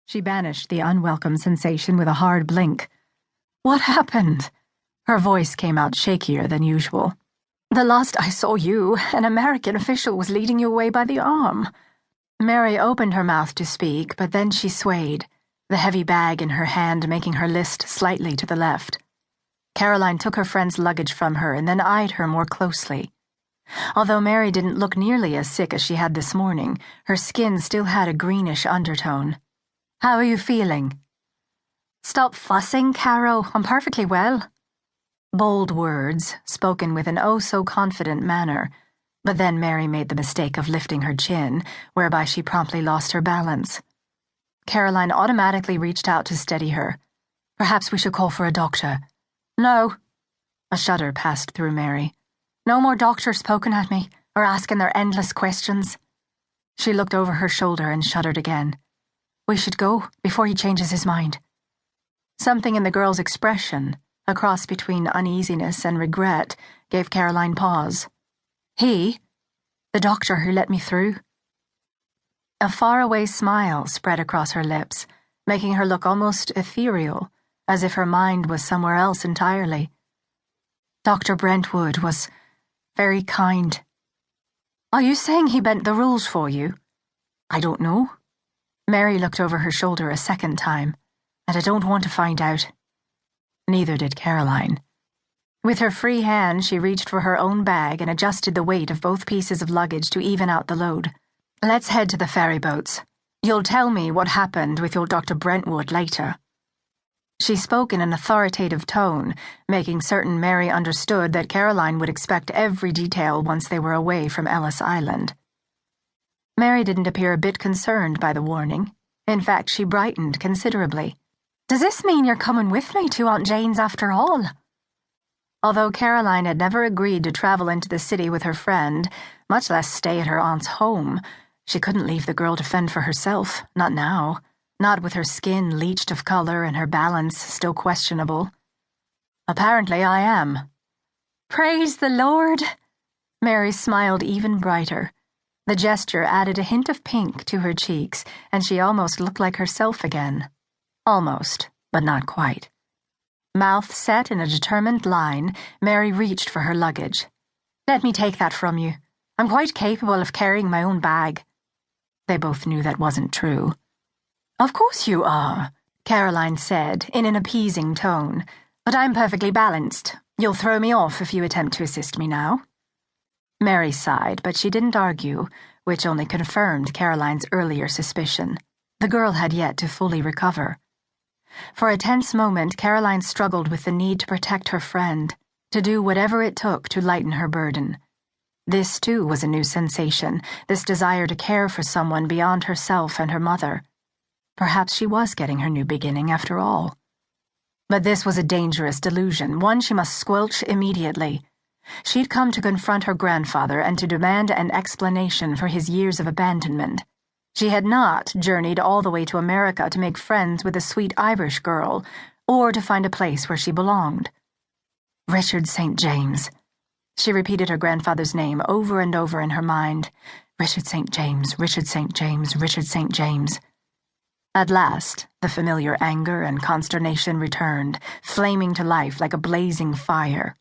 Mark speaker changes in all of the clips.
Speaker 1: She banished the unwelcome sensation with a hard blink. "What happened?" Her voice came out shakier than usual. "The last I saw you, an American official was leading you away by the arm." Mary opened her mouth to speak, but then she swayed, the heavy bag in her hand making her list slightly to the left. Caroline took her friend's luggage from her and then eyed her more closely. Although Mary didn't look nearly as sick as she had this morning, her skin still had a greenish undertone. "How are you feeling?" "Stop fussing, Caro. I'm perfectly well." Bold words, spoken with an oh-so-confident manner, but then Mary made the mistake of lifting her chin, whereby she promptly lost her balance. Caroline automatically reached out to steady her. "Perhaps we should call for a doctor." "No." A shudder passed through Mary. "No more doctors poking at me, or asking their endless questions." She looked over her shoulder and shuddered again. "We should go, before he changes his mind." Something in the girl's expression, a cross between uneasiness and regret, gave Caroline pause. "He? The doctor who let me through?" A faraway smile spread across her lips, making her look almost ethereal, as if her mind was somewhere else entirely. "Dr. Brentwood was very kind." "Are you saying he bent the rules for you?" "I don't know." Mary looked over her shoulder a second time, "and I don't want to find out." Neither did Caroline. With her free hand, she reached for her own bag and adjusted the weight of both pieces of luggage to even out the load. "Let's head to the ferry boats. You'll tell me what happened with your Dr. Brentwood later." She spoke in an authoritative tone, making certain Mary understood that Caroline would expect every detail once they were away from Ellis Island. Mary didn't appear a bit concerned by the warning. In fact, she brightened considerably. "Does this mean you're coming with me to Aunt Jane's after all?" Although Caroline had never agreed to travel into the city with her friend, much less stay at her aunt's home, she couldn't leave the girl to fend for herself, not now. Not with her skin leached of color and her balance still questionable. "Apparently I am." "Praise the Lord!" Mary smiled even brighter. The gesture added a hint of pink to her cheeks, and she almost looked like herself again. Almost, but not quite. Mouth set in a determined line, Mary reached for her luggage. "Let me take that from you. I'm quite capable of carrying my own bag." They both knew that wasn't true. "Of course you are," Caroline said in an appeasing tone, "but I'm perfectly balanced. You'll throw me off if you attempt to assist me now." Mary sighed, but she didn't argue, which only confirmed Caroline's earlier suspicion. The girl had yet to fully recover. For a tense moment, Caroline struggled with the need to protect her friend, to do whatever it took to lighten her burden. This, too, was a new sensation, this desire to care for someone beyond herself and her mother. Perhaps she was getting her new beginning after all. But this was a dangerous delusion, one she must squelch immediately. She'd come to confront her grandfather and to demand an explanation for his years of abandonment. She had not journeyed all the way to America to make friends with a sweet Irish girl, or to find a place where she belonged. Richard St. James. She repeated her grandfather's name over and over in her mind. Richard St. James, Richard St. James, Richard St. James. At last, the familiar anger and consternation returned, flaming to life like a blazing fire.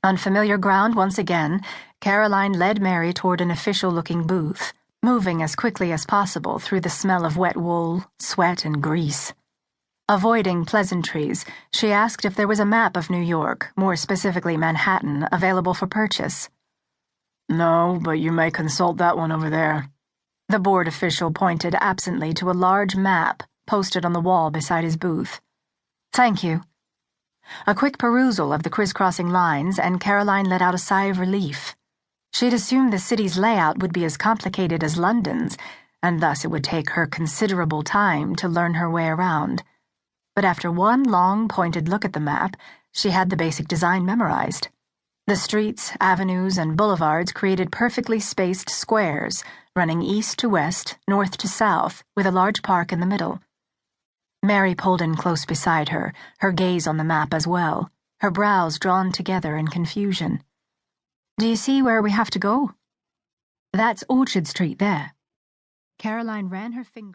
Speaker 1: On familiar ground once again, Caroline led Mary toward an official-looking booth, moving as quickly as possible through the smell of wet wool, sweat, and grease. Avoiding pleasantries, she asked if there was a map of New York, more specifically Manhattan, available for purchase. "No, but you may consult that one over there." The board official pointed absently to a large map posted on the wall beside his booth. "Thank you." A quick perusal of the crisscrossing lines, and Caroline let out a sigh of relief. She'd assumed the city's layout would be as complicated as London's, and thus it would take her considerable time to learn her way around. But after one long, pointed look at the map, she had the basic design memorized. The streets, avenues, and boulevards created perfectly spaced squares, running east to west, north to south, with a large park in the middle. Mary pulled in close beside her, her gaze on the map as well, her brows drawn together in confusion. "Do you see where we have to go?" "That's Orchard Street there." Caroline ran her finger